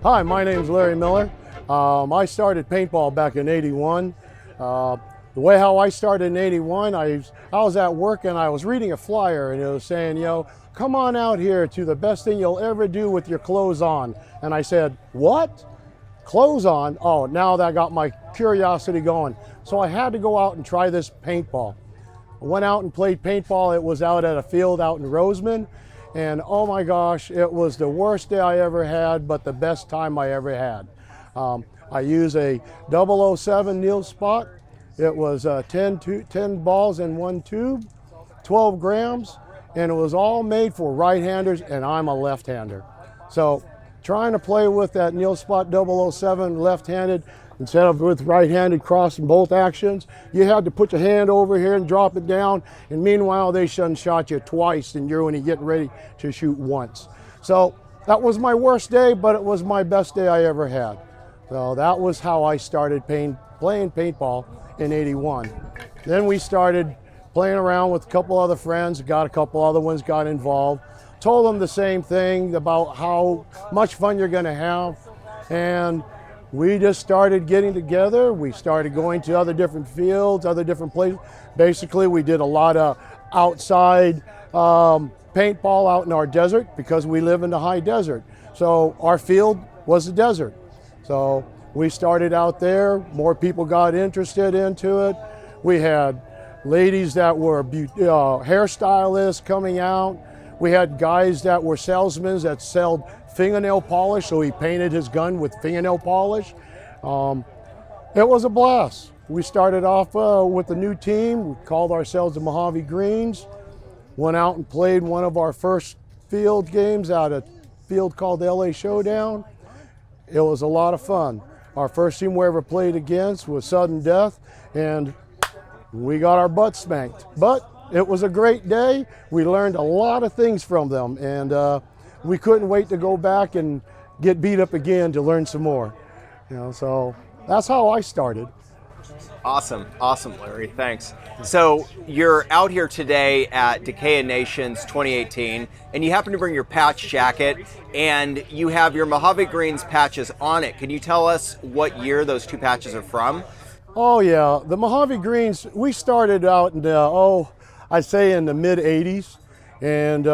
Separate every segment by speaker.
Speaker 1: Hi, my name's Larry Miller. I started paintball back in '81. The way how I started in '81, I was at work and I was reading a flyer and it was saying, you know, come on out here to the best thing you'll ever do with your clothes on. And I said, what? Clothes on? Oh, now that got my curiosity going. So I had to go out and try this paintball. I went out and played paintball. It was out at a field out in Roseman. And oh my gosh, it was the worst day I ever had, but the best time I ever had. I used a 007 Neil spot. It was 10 balls in one tube, 12 grams, and it was all made for right-handers, and I'm a left-hander. So trying to play with that Neil spot 007 left-handed, instead of with right-handed crossing both actions, you had to put your hand over here and drop it down, and meanwhile they shot you twice and you're only getting ready to shoot once. So that was my worst day, but it was my best day I ever had. So that was how I started playing paintball in '81. Then we started playing around with a couple other friends, got a couple other ones got involved, told them the same thing about how much fun you're gonna have, and we just started getting together. We started going to other different fields, other different places. Basically, we did a lot of outside paintball out in our desert because we live in the high desert. So our field was the desert. So we started out there, more people got interested into it. We had ladies that were hairstylists coming out. We had guys that were salesmen that sold fingernail polish, so he painted his gun with fingernail polish. It was a blast. We started off with a new team. We called ourselves the Mojave Greens. Went out and played one of our first field games out at a field called the LA Showdown. It was a lot of fun. Our first team we ever played against was Sudden Death, and we got our butts spanked. But it was a great day. We learned a lot of things from them, and we couldn't wait to go back and get beat up again to learn some more. You know, so that's how I started.
Speaker 2: Awesome, Larry, thanks. So you're out here today at Decay Nations 2018, and you happen to bring your patch jacket, and you have your Mojave Greens patches on it. Can you tell us what year those two patches are from?
Speaker 1: Oh yeah, the Mojave Greens, we started out in the, I'd say in the mid 80s, and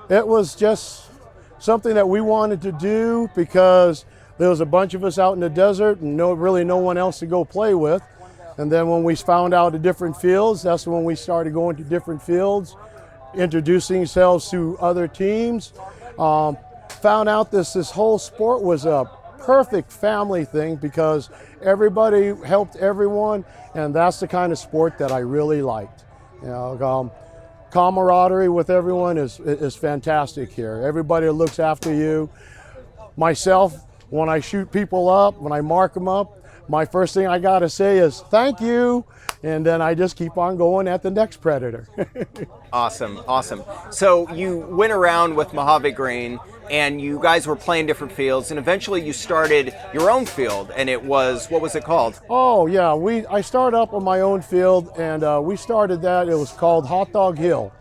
Speaker 1: it was just something that we wanted to do because there was a bunch of us out in the desert and really no one else to go play with. And then when we found out the different fields, that's when we started going to different fields, introducing ourselves to other teams. Found out this whole sport was a perfect family thing because everybody helped everyone, and that's the kind of sport that I really liked. You know, camaraderie with everyone is fantastic here. Everybody looks after you. Myself, when I shoot people up, when I mark them up, my first thing I gotta say is thank you, and then I just keep on going at the next predator.
Speaker 2: Awesome. So you went around with Mojave Green, and you guys were playing different fields, and eventually you started your own field, and it was, what was it called?
Speaker 1: Oh yeah, I started up on my own field, and we started that. It was called Hot Dog Hill.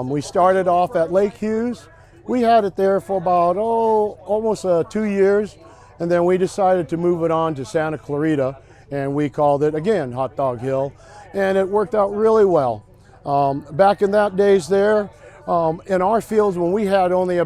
Speaker 1: We started off at Lake Hughes. We had it there for about almost 2 years, and then we decided to move it on to Santa Clarita, and we called it again Hot Dog Hill, and it worked out really well. Back in that days there, in our fields when we had only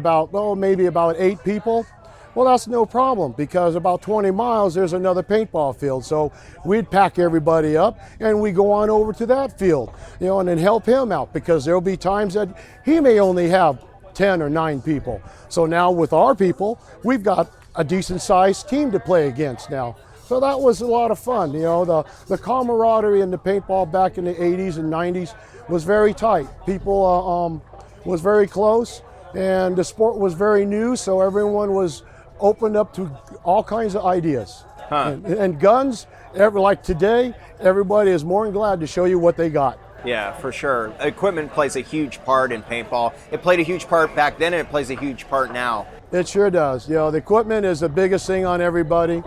Speaker 1: maybe about 8 people, well, that's no problem because about 20 miles there's another paintball field. So we'd pack everybody up and we go on over to that field, you know, and then help him out because there'll be times that he may only have 10 or 9 people. So now with our people, we've got a decent sized team to play against now. So that was a lot of fun. You know, the camaraderie in the paintball back in the 80s and 90s was very tight. People was very close, and the sport was very new, so everyone was opened up to all kinds of ideas. And guns, like today, everybody is more than glad to show you what they got.
Speaker 2: Yeah, for sure. Equipment plays a huge part in paintball. It played a huge part back then, and it plays a huge part now.
Speaker 1: It sure does. You know, the equipment is the biggest thing on everybody.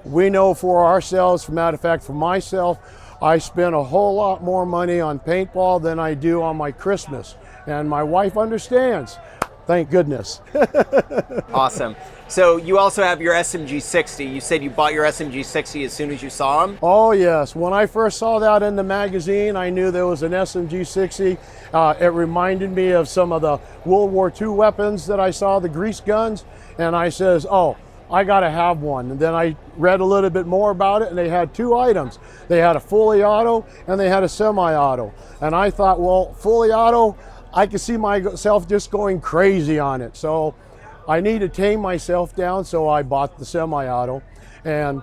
Speaker 1: we know for ourselves, as a matter of fact, for myself, I spend a whole lot more money on paintball than I do on my Christmas. And my wife understands, thank goodness.
Speaker 2: Awesome. So you also have your SMG 60. You said you bought your SMG 60 as soon as you saw them?
Speaker 1: Oh yes, when I first saw that in the magazine, I knew there was an SMG 60. It reminded me of some of the World War II weapons that I saw, the grease guns, and I says, oh, I gotta have one. And then I read a little bit more about it, and they had two items. They had a fully auto and they had a semi-auto. And I thought, well, fully auto, I could see myself just going crazy on it. So I need to tame myself down, so I bought the semi-auto. And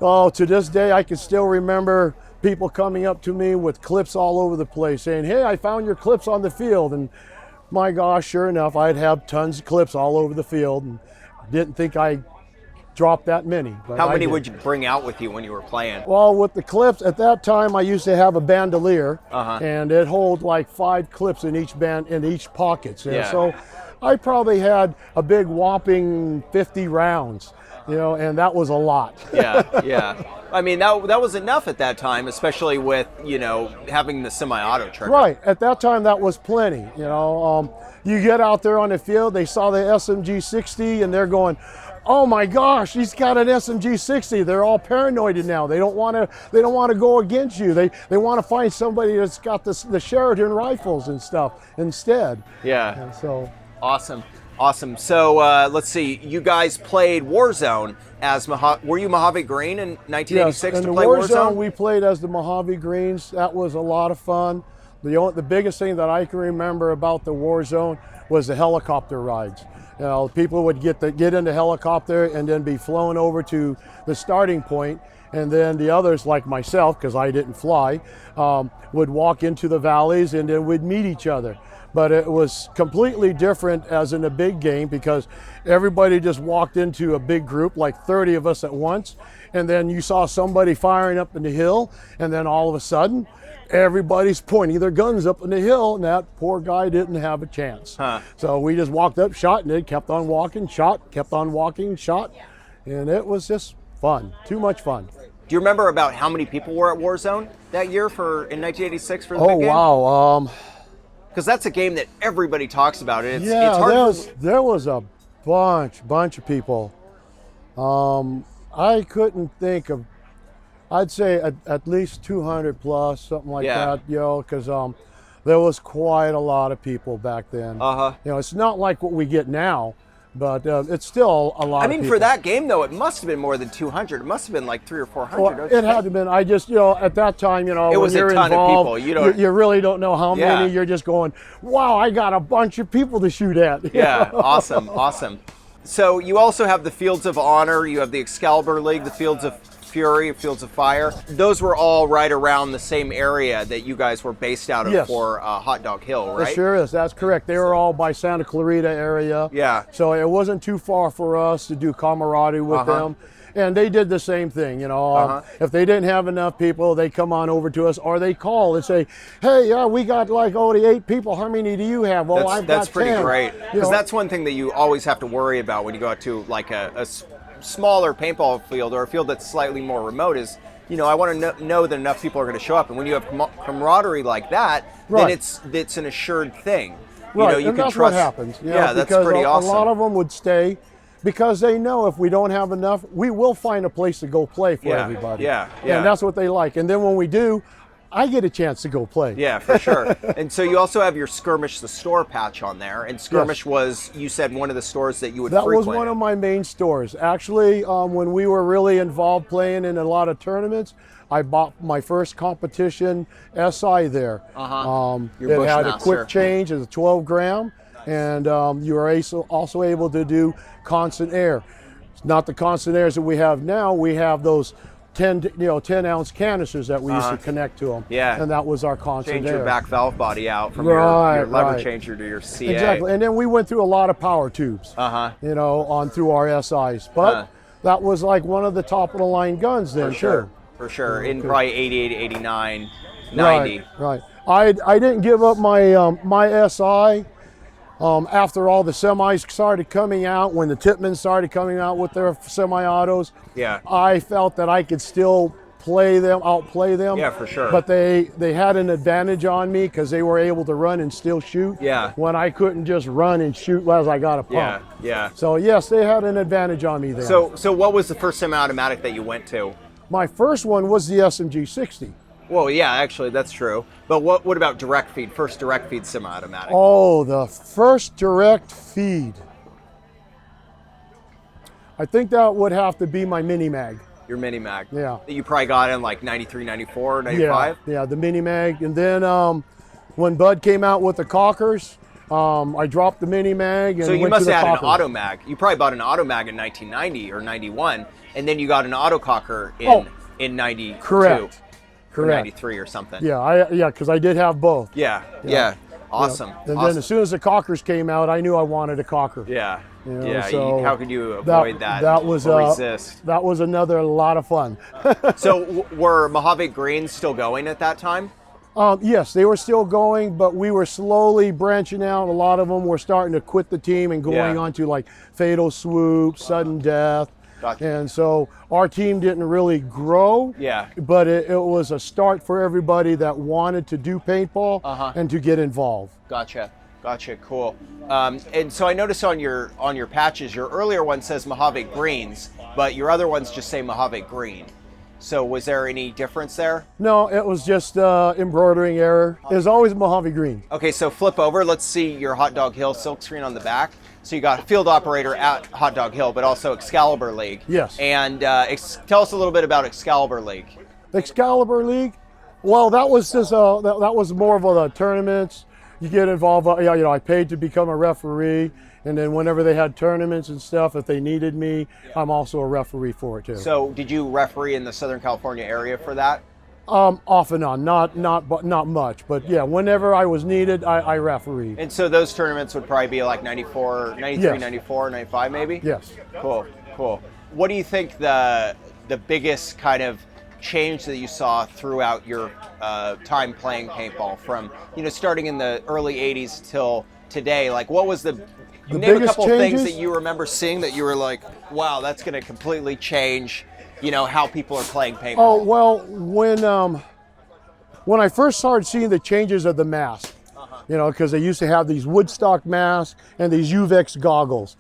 Speaker 1: oh, to this day, I can still remember people coming up to me with clips all over the place saying, hey, I found your clips on the field. And my gosh, sure enough, I'd have tons of clips all over the field. And didn't think I dropped that many. But
Speaker 2: how many would you bring out with you when you were playing?
Speaker 1: Well, with the clips, at that time, I used to have a bandolier, and it holds like 5 clips in each pocket.
Speaker 2: Yeah.
Speaker 1: So I probably had a big whopping 50 rounds, and that was a lot.
Speaker 2: Yeah. I mean, that was enough at that time, especially with, having the semi-auto trigger.
Speaker 1: Right. At that time, that was plenty. You get out there on the field, they saw the SMG 60, and they're going, oh my gosh, he's got an SMG 60. They're all paranoid now. They don't want to go against you. They want to find somebody that's got the Sheridan rifles and stuff instead.
Speaker 2: Yeah.
Speaker 1: And so
Speaker 2: awesome. So let's see. You guys played Warzone as were you Mojave Green in 1986
Speaker 1: yes,
Speaker 2: to play Warzone?
Speaker 1: We played as the Mojave Greens. That was a lot of fun. The biggest thing that I can remember about the Warzone was the helicopter rides. People would get in the helicopter and then be flown over to the starting point, and then the others, like myself, because I didn't fly, would walk into the valleys, and then we'd meet each other. But it was completely different as in a big game, because everybody just walked into a big group, like 30 of us at once, and then you saw somebody firing up in the hill, and then all of a sudden, everybody's pointing their guns up in the hill, and that poor guy didn't have a chance. So we just walked up, shot, and it kept on walking, shot, kept on walking, shot, and it was just fun, too much fun.
Speaker 2: Do you remember about how many people were at Warzone that year in 1986 for the big game?
Speaker 1: Oh wow,
Speaker 2: because that's a game that everybody talks about. It's
Speaker 1: hard. There was a bunch of people. I couldn't think of. I'd say at least 200 plus, something like that, because there was quite a lot of people back then. It's not like what we get now, but it's still a lot of people.
Speaker 2: For that game, though, it must have been more than 200. It must have been like 300 or 400.
Speaker 1: Well, it had to have been. I just, at that time, it
Speaker 2: was
Speaker 1: when you're
Speaker 2: a ton
Speaker 1: involved,
Speaker 2: of people.
Speaker 1: You really don't know how many. You're just going, wow, I got a bunch of people to shoot at.
Speaker 2: Yeah, awesome. So you also have the Fields of Honor. You have the Excalibur League, the Fields of Fury, Fields of Fire. Those were all right around the same area that you guys were based out of for Hot Dog Hill, right?
Speaker 1: It sure is. That's correct. They were all by Santa Clarita area.
Speaker 2: Yeah.
Speaker 1: So it wasn't too far for us to do camaraderie with them. And they did the same thing, If they didn't have enough people, they come on over to us, or they call and say, hey, we got like only 8 people. How many do you have? Well, I've got 10.
Speaker 2: That's pretty great. Because that's one thing that you always have to worry about when you go out to like a smaller paintball field or a field that's slightly more remote is, I want to know that enough people are going to show up. And when you have camaraderie like that, then it's an assured thing.
Speaker 1: Right,
Speaker 2: you
Speaker 1: and
Speaker 2: can
Speaker 1: that's
Speaker 2: trust.
Speaker 1: what happens.
Speaker 2: That's pretty awesome.
Speaker 1: A lot of them would stay because they know if we don't have enough, we will find a place to go play for everybody.
Speaker 2: Yeah.
Speaker 1: And that's what they like. And then when we do, I get a chance to go play.
Speaker 2: Yeah, for sure. And so you also have your Skirmish the Store patch on there. And Skirmish was, you said, one of the stores that you would frequent.
Speaker 1: That was one of my main stores. Actually, when we were really involved playing in a lot of tournaments, I bought my first competition SI there. It had a quick change, it's a 12 gram, and you were also able to do constant air. It's not the constant airs that we have now. We have those 10-ounce canisters that we used to connect to them.
Speaker 2: Yeah.
Speaker 1: And that was our constant
Speaker 2: Change
Speaker 1: air.
Speaker 2: your back valve body out from your lever changer to your CA.
Speaker 1: Exactly. And then we went through a lot of power tubes, on through our SIs. But that was like one of the top of the line guns then,
Speaker 2: For sure. In probably 88, 89, 90.
Speaker 1: Right. I didn't give up my my SI After all the semis started coming out, when the Tipmans started coming out with their semi-autos,
Speaker 2: Yeah.
Speaker 1: I felt that I could still outplay them.
Speaker 2: Yeah, for sure.
Speaker 1: But they had an advantage on me because they were able to run and still shoot.
Speaker 2: Yeah.
Speaker 1: When I couldn't just run and shoot as I got a pump.
Speaker 2: Yeah, yeah.
Speaker 1: So yes, they had an advantage on me there.
Speaker 2: So what was the first semi-automatic that you went to?
Speaker 1: My first one was the SMG 60.
Speaker 2: Well, yeah, actually, that's true. But what about direct feed? First direct feed semi-automatic?
Speaker 1: Oh, the first direct feed. I think that would have to be my Mini Mag.
Speaker 2: Your Mini Mag.
Speaker 1: Yeah.
Speaker 2: That you probably got in like 93, 94, 95?
Speaker 1: Yeah, the Mini Mag. And then when Bud came out with the Cockers, I dropped the Mini Mag and
Speaker 2: So you
Speaker 1: went
Speaker 2: must
Speaker 1: to the
Speaker 2: have had
Speaker 1: Cocker.
Speaker 2: an auto mag. You probably bought an auto mag in 1990 or 91, and then you got an auto cocker in 92.
Speaker 1: Correct.
Speaker 2: Or 93 or something.
Speaker 1: Yeah, because I did have both.
Speaker 2: Yeah. Awesome.
Speaker 1: And
Speaker 2: awesome.
Speaker 1: then as soon as the Cockers came out, I knew I wanted a Cocker.
Speaker 2: Yeah.
Speaker 1: You know,
Speaker 2: Yeah.
Speaker 1: so
Speaker 2: how could you avoid that?
Speaker 1: That was
Speaker 2: or resist?
Speaker 1: That was another lot of fun.
Speaker 2: So were Mojave Green still going at that time?
Speaker 1: Yes, they were still going, but we were slowly branching out. A lot of them were starting to quit the team and going on to like Fatal Swoop, Sudden Death.
Speaker 2: Gotcha.
Speaker 1: And so our team didn't really grow, but it was a start for everybody that wanted to do paintball and to get involved.
Speaker 2: Gotcha. Cool. And so I noticed on your patches, your earlier one says Mojave Greens, but your other ones just say Mojave Green. So was there any difference there?
Speaker 1: No, it was just embroidering error. It was always Mojave Green.
Speaker 2: Okay, so flip over. Let's see your Hot Dog Hill silkscreen on the back. So you got field operator at Hot Dog Hill, but also Excalibur League.
Speaker 1: Yes.
Speaker 2: And tell us a little bit about Excalibur League.
Speaker 1: Excalibur League, well, that was just that was more of a tournaments. You get involved. I paid to become a referee, and then whenever they had tournaments and stuff, if they needed me, I'm also a referee for it too.
Speaker 2: So did you referee in the Southern California area for that?
Speaker 1: Off and on, not much, but yeah, whenever I was needed, I refereed.
Speaker 2: And so those tournaments would probably be like 94, 93,
Speaker 1: Yes.
Speaker 2: 94, 95 maybe?
Speaker 1: Yes.
Speaker 2: Cool. What do you think the biggest kind of change that you saw throughout your time playing paintball from, starting in the early 80s till today? Like what was name a couple
Speaker 1: changes?
Speaker 2: things that you remember seeing that you were like, wow, that's going to completely change how people are playing paintball?
Speaker 1: Oh, well, when I first started seeing the changes of the mask, because they used to have these Woodstock masks and these UVEX goggles.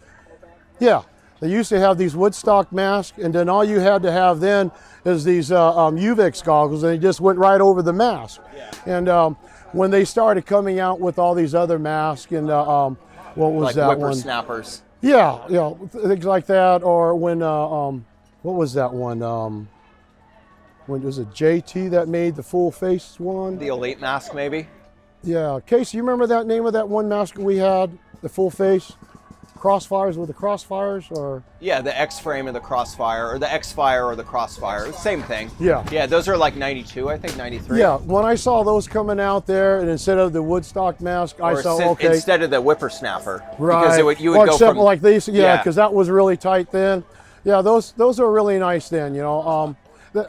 Speaker 1: Yeah, they used to have these Woodstock masks, and then all you had to have then is these UVEX goggles, and they just went right over the mask.
Speaker 2: Yeah.
Speaker 1: And when they started coming out with all these other masks, and what was
Speaker 2: like
Speaker 1: that one?
Speaker 2: whippersnappers.
Speaker 1: Yeah, things like that, or when what was that one? When was it JT that made the full face one?
Speaker 2: The Elite mask, maybe?
Speaker 1: Yeah, Casey, you remember that name of that one mask we had? The full face? Crossfires with the crossfires, or?
Speaker 2: Yeah, the X-frame of the crossfire, or the X-fire or the crossfire. Same thing.
Speaker 1: Yeah.
Speaker 2: Yeah, those are like 92, I think, 93.
Speaker 1: Yeah, when I saw those coming out there, and instead of the Woodstock mask, I saw, okay.
Speaker 2: Instead of the whippersnapper.
Speaker 1: Right.
Speaker 2: Because you would go
Speaker 1: except
Speaker 2: from...
Speaker 1: like these, because that was really tight then. Yeah, those are really nice then,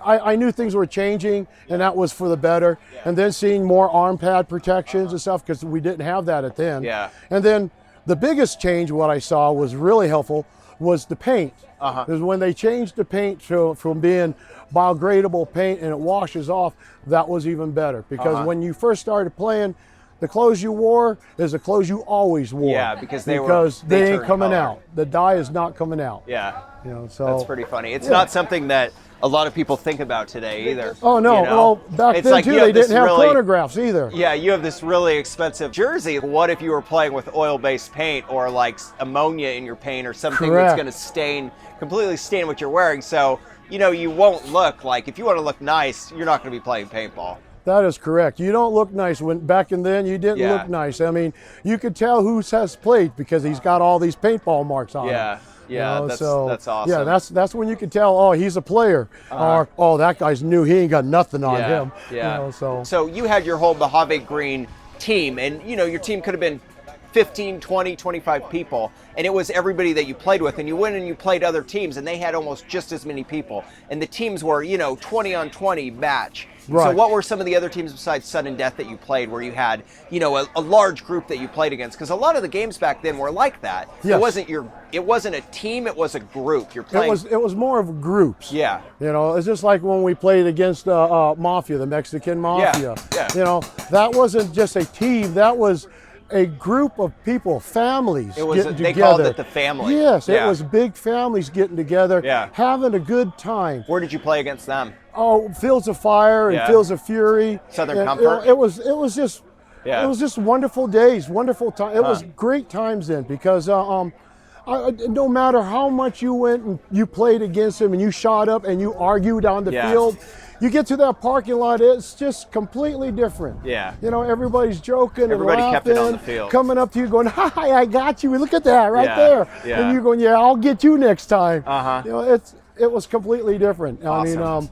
Speaker 1: I knew things were changing, and that was for the better. Yeah. And then seeing more arm pad protections and stuff, because we didn't have that at then.
Speaker 2: Yeah.
Speaker 1: And then the biggest change, what I saw was really helpful, was the paint. Because when they changed the paint from being biodegradable paint and it washes off, that was even better. Because when you first started playing, the clothes you wore is the clothes you always wore.
Speaker 2: Yeah, because they
Speaker 1: ain't coming out. The dye is not coming out.
Speaker 2: Yeah.
Speaker 1: So
Speaker 2: that's pretty funny. It's not something that a lot of people think about today either.
Speaker 1: Oh no, well back then too, they didn't have chronographs either.
Speaker 2: Yeah, you have this really expensive jersey. What if you were playing with oil-based paint or like ammonia in your paint or something that's going to completely stain what you're wearing? So, you won't look like, if you want to look nice, you're not going to be playing paintball.
Speaker 1: That is correct. You don't look nice. Back in then, you didn't look nice. I mean, you could tell who has played because he's got all these paintball marks on him.
Speaker 2: Yeah, that's awesome.
Speaker 1: Yeah, that's when you can tell, oh, he's a player, or oh, that guy's new, he ain't got nothing on him.
Speaker 2: Yeah. So you had your whole Mojave Green team, and your team could have been 15, 20, 25 people, and it was everybody that you played with, and you went and you played other teams, and they had almost just as many people, and the teams were, 20 on 20 match.
Speaker 1: Right.
Speaker 2: So what were some of the other teams besides Sudden Death that you played where you had, a large group that you played against? Because a lot of the games back then were like that.
Speaker 1: Yes.
Speaker 2: It wasn't a team, it was a group. You're playing.
Speaker 1: It was more of groups.
Speaker 2: Yeah.
Speaker 1: It's just like when we played against Mafia, the Mexican Mafia.
Speaker 2: Yeah.
Speaker 1: That wasn't just a team, that was a group of people, families getting together.
Speaker 2: They called it the family.
Speaker 1: Yes, it was big families getting together, having a good time.
Speaker 2: Where did you play against them?
Speaker 1: Oh, Fields of Fire and Fields of Fury.
Speaker 2: Southern Comfort.
Speaker 1: It was just wonderful days, wonderful time. It was great times then because no matter how much you went and you played against them and you shot up and you argued on the field, you get to that parking lot, it's just completely different.
Speaker 2: Yeah.
Speaker 1: Everybody's joking and laughing,
Speaker 2: kept it on the field.
Speaker 1: coming up to you going, "Hi, I got you. Look at that right there."
Speaker 2: Yeah.
Speaker 1: And you're going, "Yeah, I'll get you next time."
Speaker 2: Uh-huh.
Speaker 1: It was completely different.
Speaker 2: Awesome.
Speaker 1: I mean,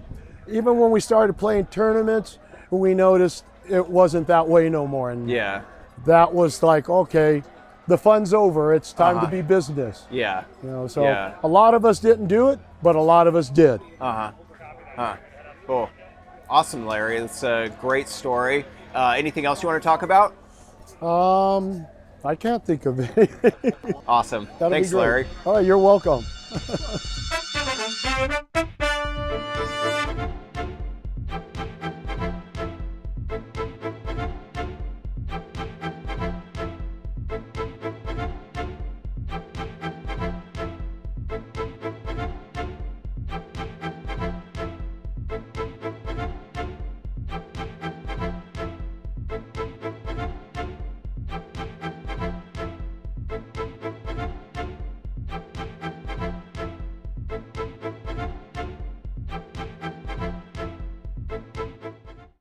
Speaker 1: even when we started playing tournaments, we noticed it wasn't that way no more. And that was like, okay, the fun's over. It's time to be business.
Speaker 2: Yeah.
Speaker 1: So a lot of us didn't do it, but a lot of us did.
Speaker 2: Cool. Awesome, Larry. That's a great story. Anything else you want to talk about?
Speaker 1: I can't think of anything.
Speaker 2: Awesome.
Speaker 1: That'll
Speaker 2: Thanks,
Speaker 1: be great.
Speaker 2: Larry.
Speaker 1: All right, you're welcome.